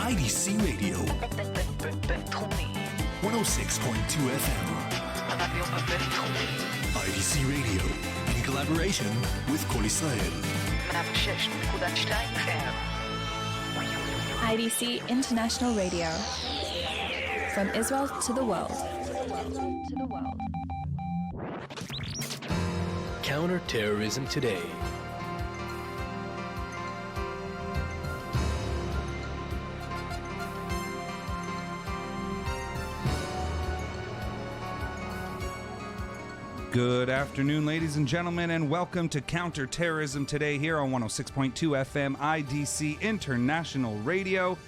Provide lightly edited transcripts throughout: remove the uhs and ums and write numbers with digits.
IDC Radio. 106.2 FM. IDC Radio, in collaboration with Kol Israel. IDC International Radio. From Israel to the world. Counter-Terrorism Today. Good afternoon, ladies and gentlemen, and welcome to Counter-Terrorism Today here on 106.2 FM IDC International Radio.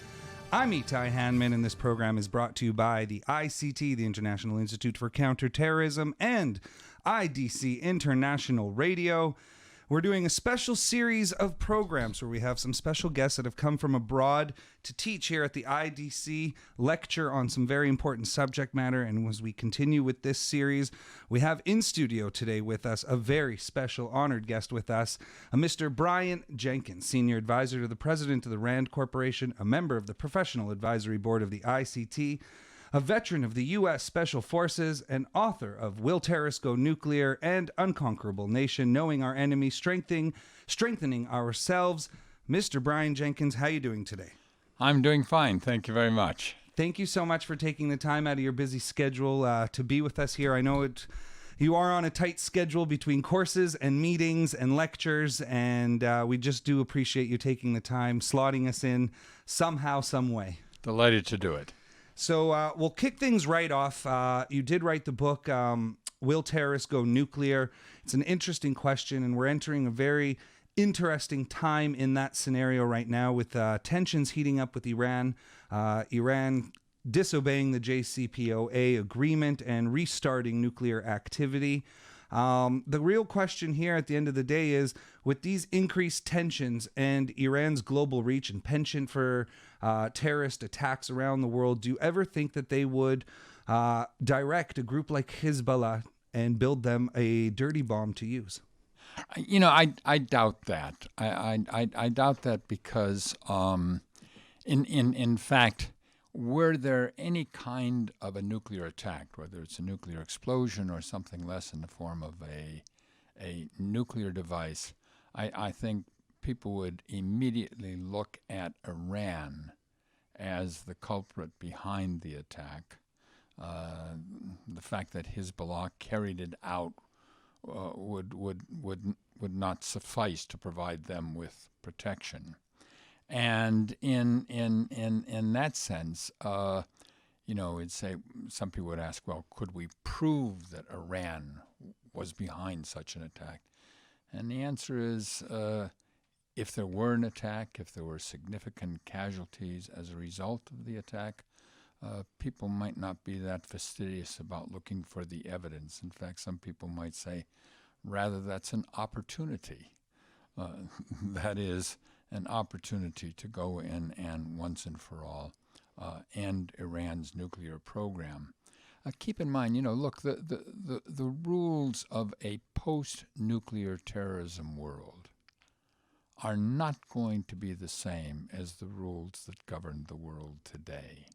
I'm Etai, Handman, and this program is brought to you by the ICT, the International Institute for Counterterrorism, and IDC International Radio. We're doing a special series of programs where we have some special guests that have come from abroad to teach here at the IDC, lecture on some very important subject matter. And as we continue with this series, we have in studio today with us a very special honored guest with us, a Mr. Brian Jenkins, Senior Advisor to the President of the RAND Corporation, a member of the Professional Advisory Board of the ICT, a veteran of the U.S. Special Forces, and author of Will Terrorists Go Nuclear and Unconquerable Nation, Knowing Our Enemy, Strengthening Ourselves. Mr. Brian Jenkins, how are you doing today? I'm doing fine. Thank you very much. Thank you so much for taking the time out of your busy schedule to be with us here. I know you are on a tight schedule between courses and meetings and lectures, and we just do appreciate you taking the time, slotting us in somehow, some way. Delighted to do it. So we'll kick things right off. You did write the book, Will Terrorists Go Nuclear? It's an interesting question, and we're entering a very interesting time in that scenario right now with tensions heating up with Iran. Iran disobeying the JCPOA agreement and restarting nuclear activity. The real question here at the end of the day is, with these increased tensions and Iran's global reach and penchant for terrorist attacks around the world, do you ever think that they would direct a group like Hezbollah and build them a dirty bomb to use? You know, I doubt that. I doubt that because, in fact, were there any kind of a nuclear attack, whether it's a nuclear explosion or something less in the form of a nuclear device, I think people would immediately look at Iran as the culprit behind the attack. The fact that Hezbollah carried it out would not suffice to provide them with protection. And in that sense, it'd say, some people would ask, well, could we prove that Iran was behind such an attack? And the answer is, if there were an attack, if there were significant casualties as a result of the attack, people might not be that fastidious about looking for the evidence. In fact, some people might say, rather, that's an opportunity. That is, an opportunity to go in and once and for all end Iran's nuclear program. Keep in mind, look, the rules of a post-nuclear terrorism world are not going to be the same as the rules that govern the world today.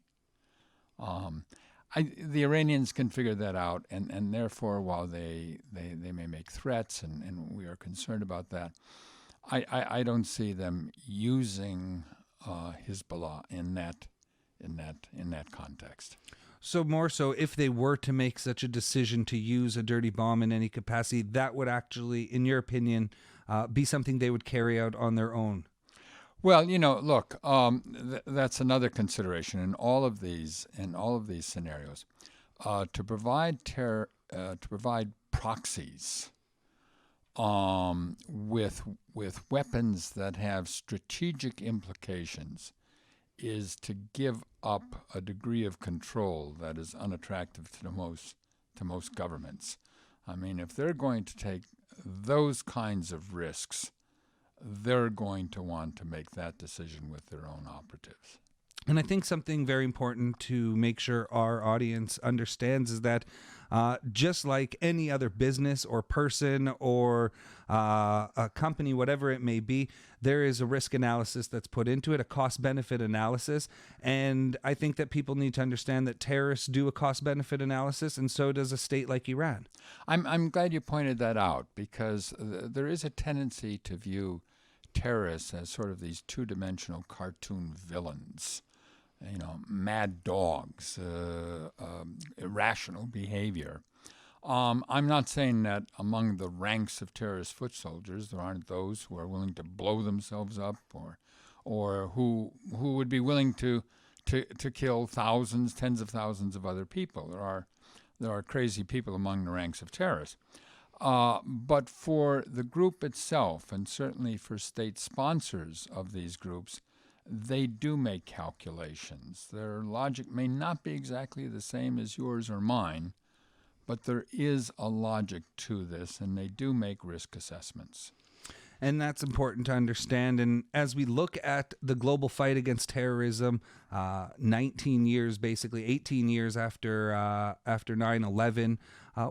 The Iranians can figure that out, and therefore, while they may make threats, and we are concerned about that, I don't see them using Hezbollah in that context. So more so, if they were to make such a decision to use a dirty bomb in any capacity, that would actually, in your opinion, be something they would carry out on their own. Well, look, that's another consideration in all of these scenarios. To provide proxies with weapons that have strategic implications is to give up a degree of control that is unattractive to most governments. I mean, if they're going to take those kinds of risks, they're going to want to make that decision with their own operatives. And I think something very important to make sure our audience understands is that just like any other business or person or a company, whatever it may be, there is a risk analysis that's put into it, a cost-benefit analysis. And I think that people need to understand that terrorists do a cost-benefit analysis, and so does a state like Iran. I'm glad you pointed that out, because there is a tendency to view terrorists as sort of these two-dimensional cartoon villains. Mad dogs, irrational behavior. I'm not saying that among the ranks of terrorist foot soldiers there aren't those who are willing to blow themselves up, or who would be willing to kill thousands, tens of thousands of other people. There are crazy people among the ranks of terrorists. But for the group itself, and certainly for state sponsors of these groups, they do make calculations. Their logic may not be exactly the same as yours or mine, but there is a logic to this, and they do make risk assessments. And that's important to understand. And as we look at the global fight against terrorism, 19 years, basically 18 years after 9/11,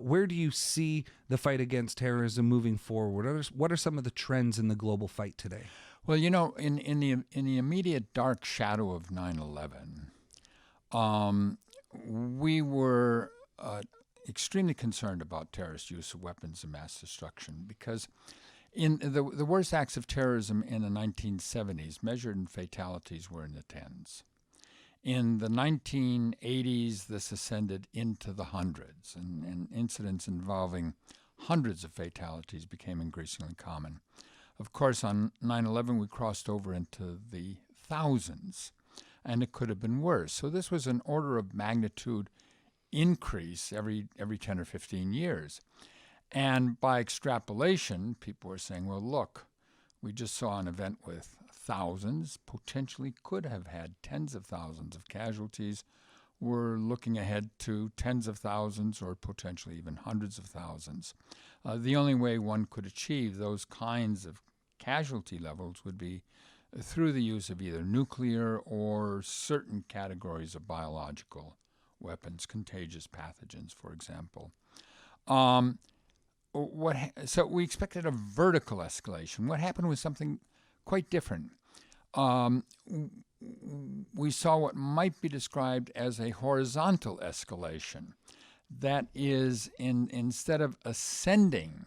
where do you see the fight against terrorism moving forward? What are some of the trends in the global fight today? Well, in the immediate dark shadow of 9/11, we were extremely concerned about terrorist use of weapons of mass destruction, because in the worst acts of terrorism in the 1970s, measured in fatalities, were in the tens. In the 1980s, this ascended into the hundreds, and incidents involving hundreds of fatalities became increasingly common. Of course, on 9/11, we crossed over into the thousands, and it could have been worse. So this was an order of magnitude increase every 10 or 15 years. And by extrapolation, people were saying, well, look, we just saw an event with thousands, potentially could have had tens of thousands of casualties. We're looking ahead to tens of thousands, or potentially even hundreds of thousands. The only way one could achieve those kinds of casualty levels would be through the use of either nuclear or certain categories of biological weapons, contagious pathogens, for example. So we expected a vertical escalation. What happened was something quite different. We saw what might be described as a horizontal escalation. That is, instead of ascending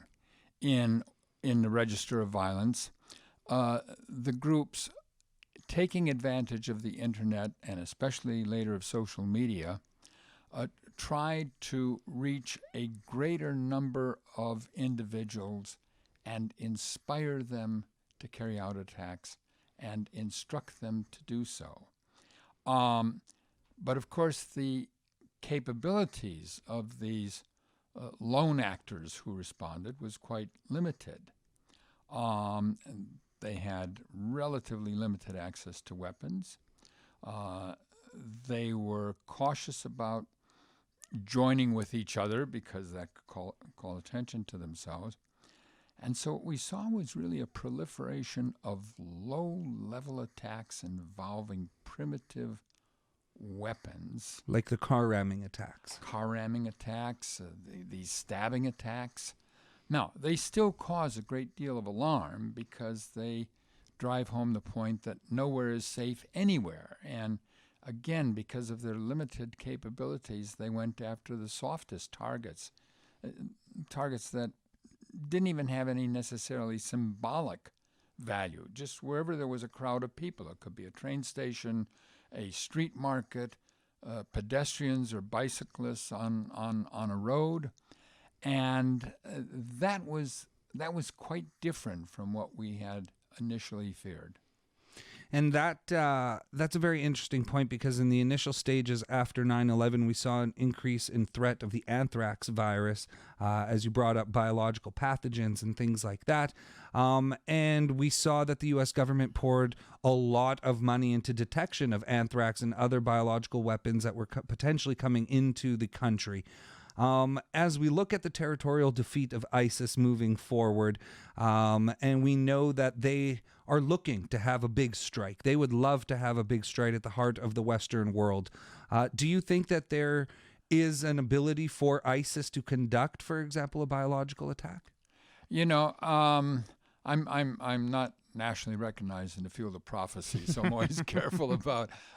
in the register of violence, the groups, taking advantage of the internet and especially later of social media, tried to reach a greater number of individuals and inspire them to carry out attacks and instruct them to do so. But of course, the capabilities of these lone actors who responded was quite limited. They had relatively limited access to weapons. They were cautious about joining with each other because that could call attention to themselves. And so what we saw was really a proliferation of low-level attacks involving primitive weapons. Like the car ramming attacks. These stabbing attacks. Now, they still cause a great deal of alarm because they drive home the point that nowhere is safe anywhere. And again, because of their limited capabilities, they went after the softest targets, targets that didn't even have any necessarily symbolic value. Just wherever there was a crowd of people. It could be a train station, a street market, pedestrians or bicyclists on a road. And that was quite different from what we had initially feared. And that's a very interesting point, because in the initial stages after 9/11, we saw an increase in threat of the anthrax virus, as you brought up biological pathogens and things like that. And we saw that the U.S. government poured a lot of money into detection of anthrax and other biological weapons that were potentially coming into the country. As we look at the territorial defeat of ISIS moving forward, and we know that they are looking to have a big strike. They would love to have a big strike at the heart of the Western world. Do you think that there is an ability for ISIS to conduct, for example, a biological attack? I'm not nationally recognized in the field of prophecy, so I'm always careful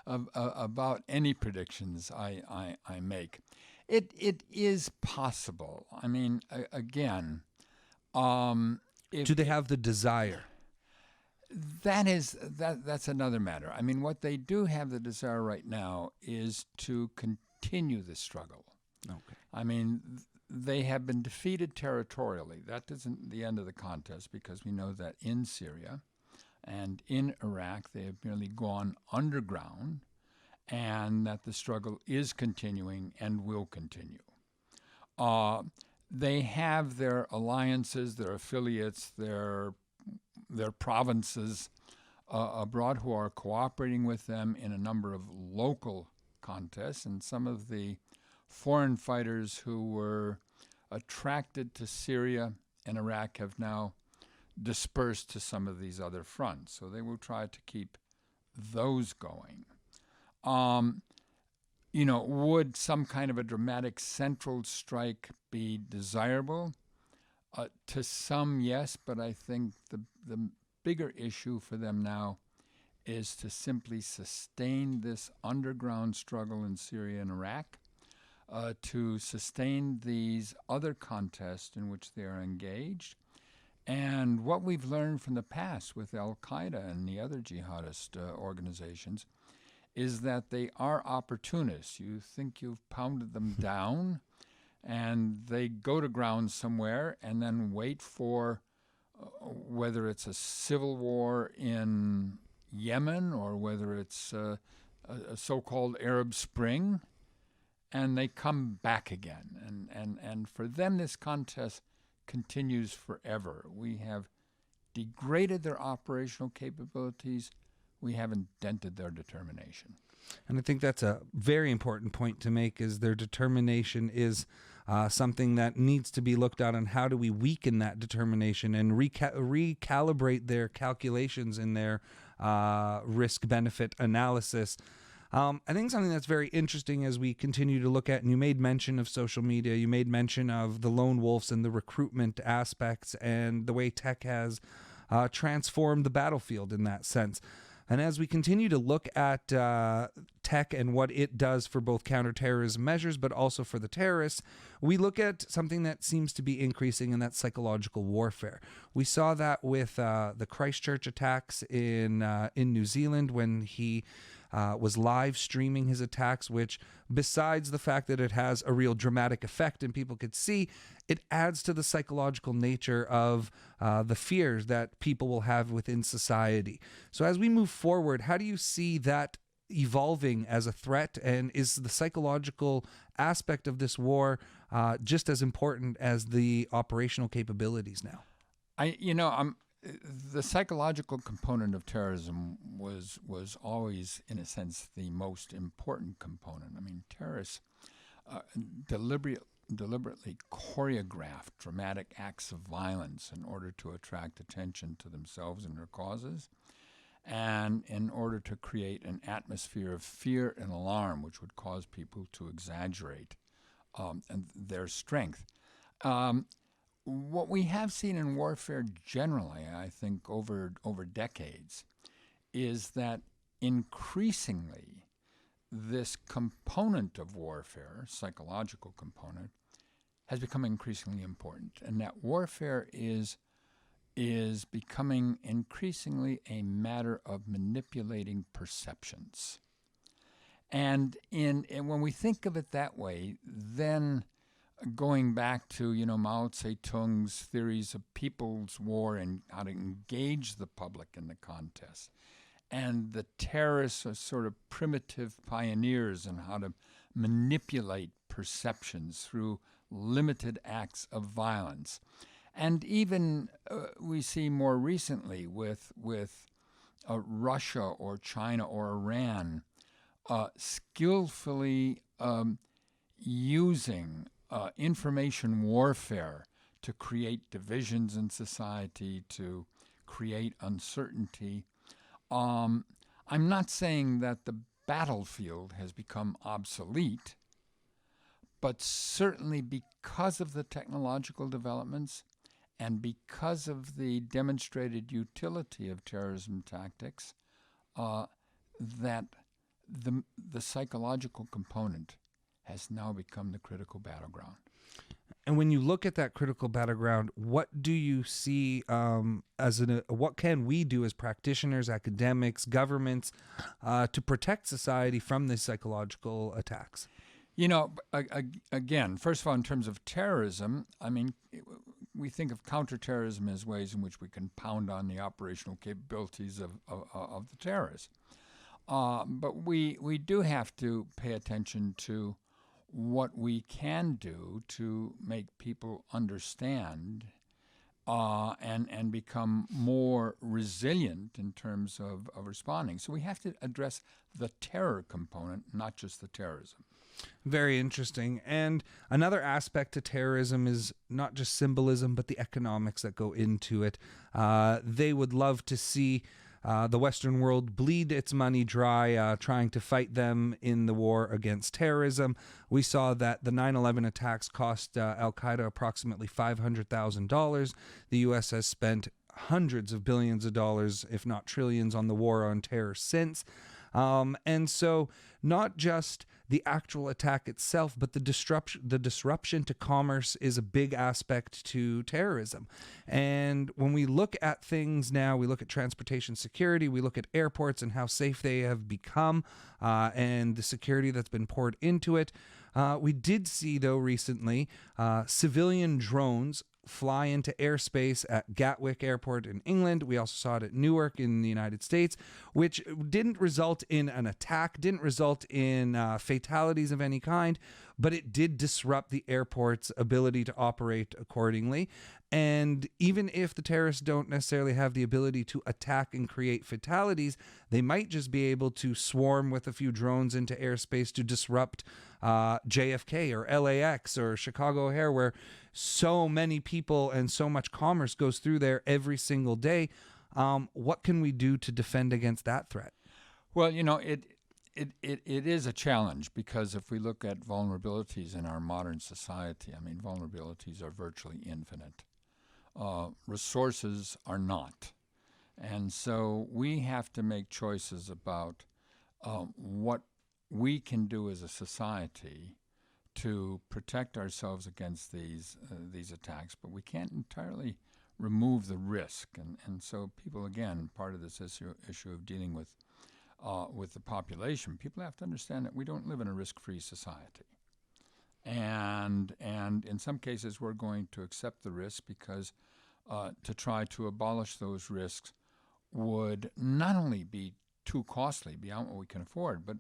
about any predictions I make. It is possible. I mean, again, do they have the desire? That's another matter. I mean, what they do have the desire right now is to continue the struggle. Okay. I mean, they have been defeated territorially. That isn't the end of the contest, because we know that in Syria and in Iraq they have merely gone underground, and that the struggle is continuing and will continue. They have their alliances, their affiliates, their provinces abroad who are cooperating with them in a number of local contests, and some of the foreign fighters who were attracted to Syria and Iraq have now dispersed to some of these other fronts. So they will try to keep those going. Would some kind of a dramatic central strike be desirable? To some, yes, but I think the bigger issue for them now is to simply sustain this underground struggle in Syria and Iraq, to sustain these other contests in which they are engaged. And what we've learned from the past with Al-Qaeda and the other jihadist organizations is that they are opportunists. You think you've pounded them down, and they go to ground somewhere and then wait for whether it's a civil war in Yemen or whether it's a so-called Arab Spring, and they come back again. And for them, this contest continues forever. We have degraded their operational capabilities. We haven't dented their determination. And I think that's a very important point to make, is their determination is something that needs to be looked at, on how do we weaken that determination and recalibrate their calculations in their risk-benefit analysis. I think something that's very interesting as we continue to look at, and you made mention of social media, you made mention of the lone wolves and the recruitment aspects and the way tech has transformed the battlefield in that sense. And as we continue to look at tech and what it does for both counterterrorism measures, but also for the terrorists, we look at something that seems to be increasing, and that's psychological warfare. We saw that with the Christchurch attacks in New Zealand, when he was live streaming his attacks, which, besides the fact that it has a real dramatic effect and people could see, it adds to the psychological nature of the fears that people will have within society. So as we move forward, how do you see that evolving as a threat, and is the psychological aspect of this war just as important as the operational capabilities now? The psychological component of terrorism was always, in a sense, the most important component. I mean, terrorists deliberately choreograph dramatic acts of violence in order to attract attention to themselves and their causes, and in order to create an atmosphere of fear and alarm, which would cause people to exaggerate their strength. What we have seen in warfare generally, I think, over decades, is that increasingly this component of warfare, psychological component, has become increasingly important, and that warfare is becoming increasingly a matter of manipulating perceptions. And when we think of it that way, then going back to Mao Zedong's theories of people's war and how to engage the public in the contest, and the terrorists are sort of primitive pioneers in how to manipulate perceptions through limited acts of violence. And even we see more recently with Russia or China or Iran skillfully using information warfare to create divisions in society, to create uncertainty. I'm not saying that the battlefield has become obsolete, but certainly because of the technological developments and because of the demonstrated utility of terrorism tactics, that the psychological component has now become the critical battleground. And when you look at that critical battleground, what do you see what can we do as practitioners, academics, governments to protect society from these psychological attacks? You know, again, first of all, in terms of terrorism, I mean, we think of counterterrorism as ways in which we can pound on the operational capabilities of the terrorists. But we do have to pay attention to what we can do to make people understand and become more resilient in terms of responding. So we have to address the terror component, not just the terrorism. Very interesting. And another aspect to terrorism is not just symbolism, but the economics that go into it. They would love to see the Western world bleed its money dry, trying to fight them in the war against terrorism. We saw that the 9/11 attacks cost Al-Qaeda approximately $500,000. The U.S. has spent hundreds of billions of dollars, if not trillions, on the war on terror since. And so not just the actual attack itself, but the disruption to commerce is a big aspect to terrorism. And when we look at things now, we look at transportation security, we look at airports and how safe they have become, and the security that's been poured into it. We did see, though, recently, civilian drones fly into airspace at Gatwick Airport in England. We also saw it at Newark in the United States, which didn't result in an attack, didn't result in fatalities of any kind, but it did disrupt the airport's ability to operate accordingly. And even if the terrorists don't necessarily have the ability to attack and create fatalities, they might just be able to swarm with a few drones into airspace to disrupt JFK or LAX or Chicago O'Hare, where so many people and so much commerce goes through there every single day. What can we do to defend against that threat? Well, you know, it is a challenge, because if we look at vulnerabilities in our modern society, I mean, vulnerabilities are virtually infinite. Resources are not. And so we have to make choices about what we can do as a society to protect ourselves against these attacks, but we can't entirely remove the risk. And so people, again, part of this issue of dealing with the population, people have to understand that we don't live in a risk-free society. And in some cases, we're going to accept the risk because to try to abolish those risks would not only be too costly beyond what we can afford, but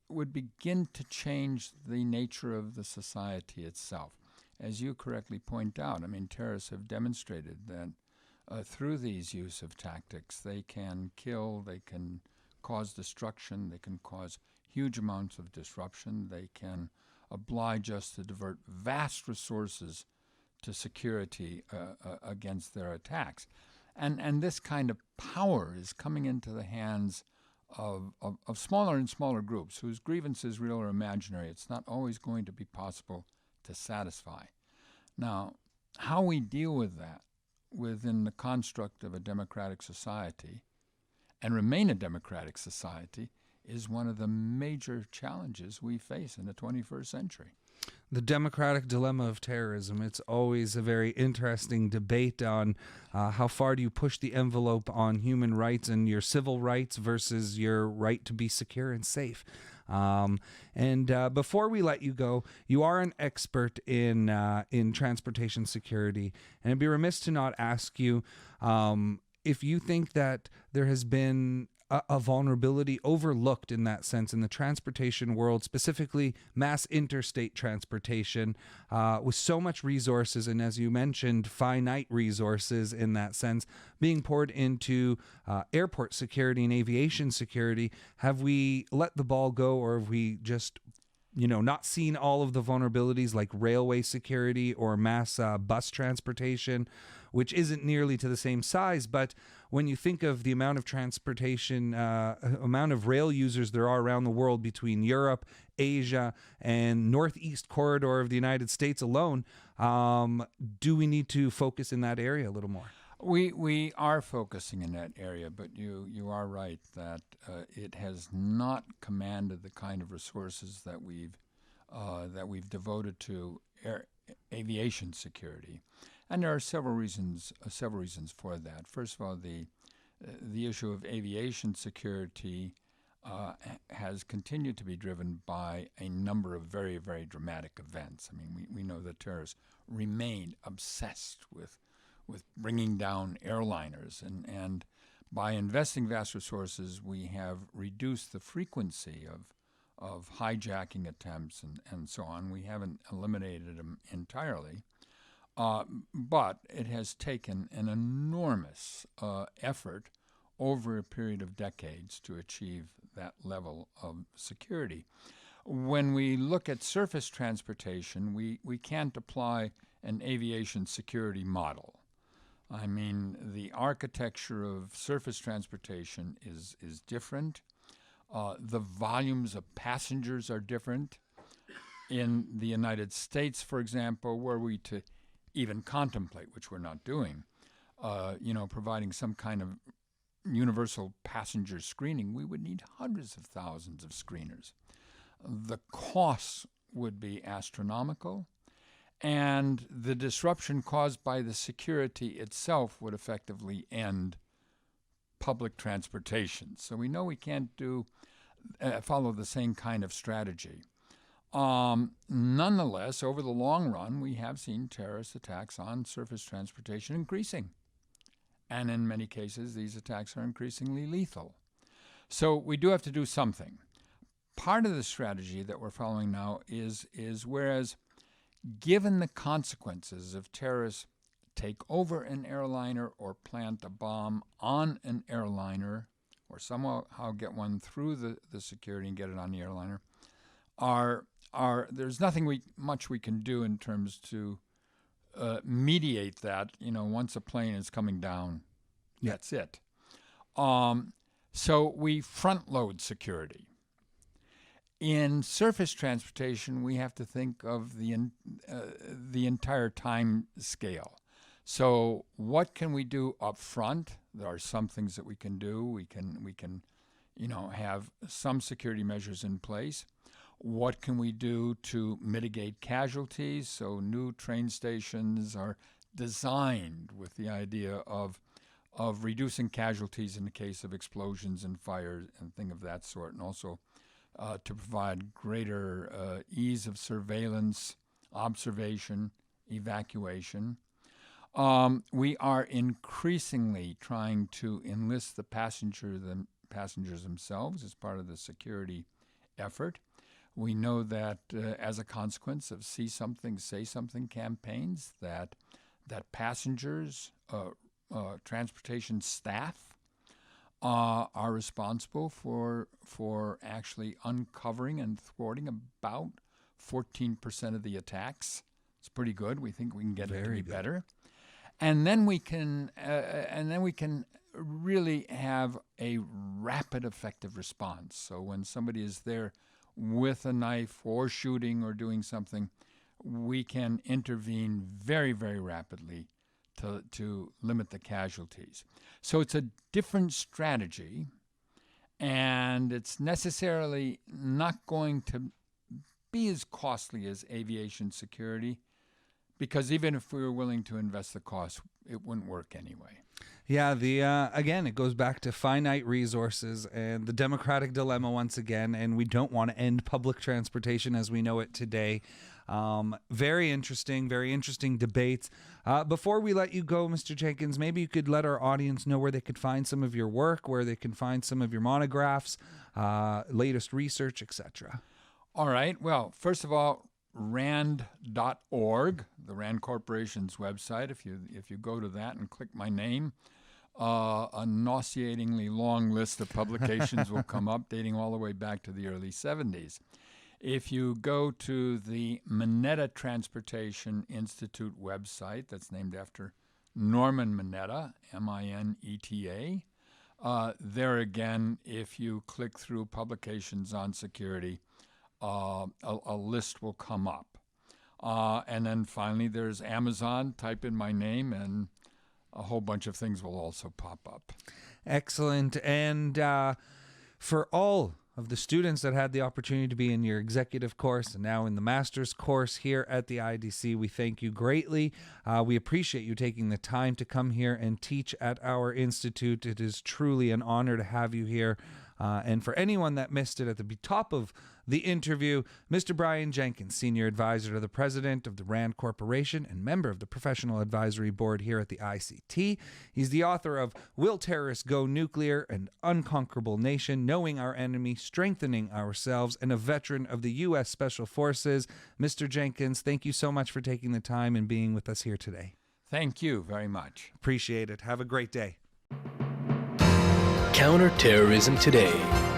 would begin to change the nature of the society itself. As you correctly point out, I mean, terrorists have demonstrated that through these use of tactics, they can kill, they can cause destruction, they can cause huge amounts of disruption, they can oblige us to divert vast resources to security against their attacks. And this kind of power is coming into the hands of smaller and smaller groups whose grievances, real or imaginary, it's not always going to be possible to satisfy. Now, how we deal with that within the construct of a democratic society and remain a democratic society is one of the major challenges we face in the 21st century. The democratic dilemma of terrorism. It's always a very interesting debate on how far do you push the envelope on human rights and your civil rights versus your right to be secure and safe. And before we let you go, you are an expert in transportation security, and I'd be remiss to not ask you if you think that there has been a vulnerability overlooked in that sense in the transportation world, specifically mass interstate transportation, with so much resources and, as you mentioned, finite resources in that sense being poured into airport security and aviation security. Have we let the ball go, or have we just not seen all of the vulnerabilities like railway security or mass bus transportation, which isn't nearly to the same size. But when you think of the amount of transportation, amount of rail users there are around the world between Europe, Asia, and northeast corridor of the United States alone, do we need to focus in that area a little more? We are focusing in that area, but you are right that it has not commanded the kind of resources that we've devoted to aviation security, and there are several reasons for that. First of all, the issue of aviation security has continued to be driven by a number of very, very dramatic events. I mean, we know that terrorists remain obsessed with bringing down airliners, and by investing vast resources, we have reduced the frequency of hijacking attempts and so on. We haven't eliminated them entirely, but it has taken an enormous effort over a period of decades to achieve that level of security. When we look at surface transportation, we can't apply an aviation security model. I mean, the architecture of surface transportation is different. The volumes of passengers are different. In the United States, for example, were we to even contemplate, which we're not doing, providing some kind of universal passenger screening, we would need hundreds of thousands of screeners. The costs would be astronomical, and the disruption caused by the security itself would effectively end public transportation. So we know we can't follow the same kind of strategy. Nonetheless, over the long run, we have seen terrorist attacks on surface transportation increasing. And in many cases, these attacks are increasingly lethal. So we do have to do something. Part of the strategy that we're following now is whereas given the consequences if terrorists take over an airliner or plant a bomb on an airliner or somehow get one through the security and get it on the airliner, there's nothing much we can do in terms to mediate that. Once a plane is coming down, that's it. So we front load security. In surface transportation, we have to think of the entire time scale. So what can we do up front? There are some things that we can do. We can have some security measures in place. What can we do to mitigate casualties? So new train stations are designed with the idea of reducing casualties in the case of explosions and fires and things of that sort, and also to provide greater ease of surveillance, observation, evacuation. We are increasingly trying to enlist the passengers themselves as part of the security effort. We know that as a consequence of See Something, Say Something campaigns, that passengers, transportation staff, are responsible for actually uncovering and thwarting about 14% of the attacks. It's pretty good. We think we can get it to be better, and then we can really have a rapid, effective response. So when somebody is there with a knife or shooting or doing something, we can intervene very, very rapidly to limit the casualties. So it's a different strategy, and it's necessarily not going to be as costly as aviation security, because even if we were willing to invest the cost, it wouldn't work anyway. Yeah, again, it goes back to finite resources and the democratic dilemma once again, and we don't want to end public transportation as we know it today. Very interesting debates. Before we let you go, Mr. Jenkins, maybe you could let our audience know where they could find some of your work, where they can find some of your monographs, latest research, etc. All right. Well, first of all, RAND.org, the RAND Corporation's website. If you go to that and click my name, a nauseatingly long list of publications will come up dating all the way back to the early 70s. If you go to the Mineta Transportation Institute website, that's named after Norman Mineta, M-I-N-E-T-A, there again, if you click through publications on security, a list will come up. And then finally, there's Amazon. Type in my name, and a whole bunch of things will also pop up. Excellent. And for all of the students that had the opportunity to be in your executive course and now in the master's course here at the IDC, we thank you greatly. We appreciate you taking the time to come here and teach at our institute. It is truly an honor to have you here. And for anyone that missed it at the top of the interview, Mr. Brian Jenkins, Senior Advisor to the President of the RAND Corporation and member of the Professional Advisory Board here at the ICT. He's the author of Will Terrorists Go Nuclear? An Unconquerable Nation, Knowing Our Enemy, Strengthening Ourselves, and a veteran of the U.S. Special Forces. Mr. Jenkins, thank you so much for taking the time and being with us here today. Thank you very much. Appreciate it. Have a great day. Counterterrorism Today.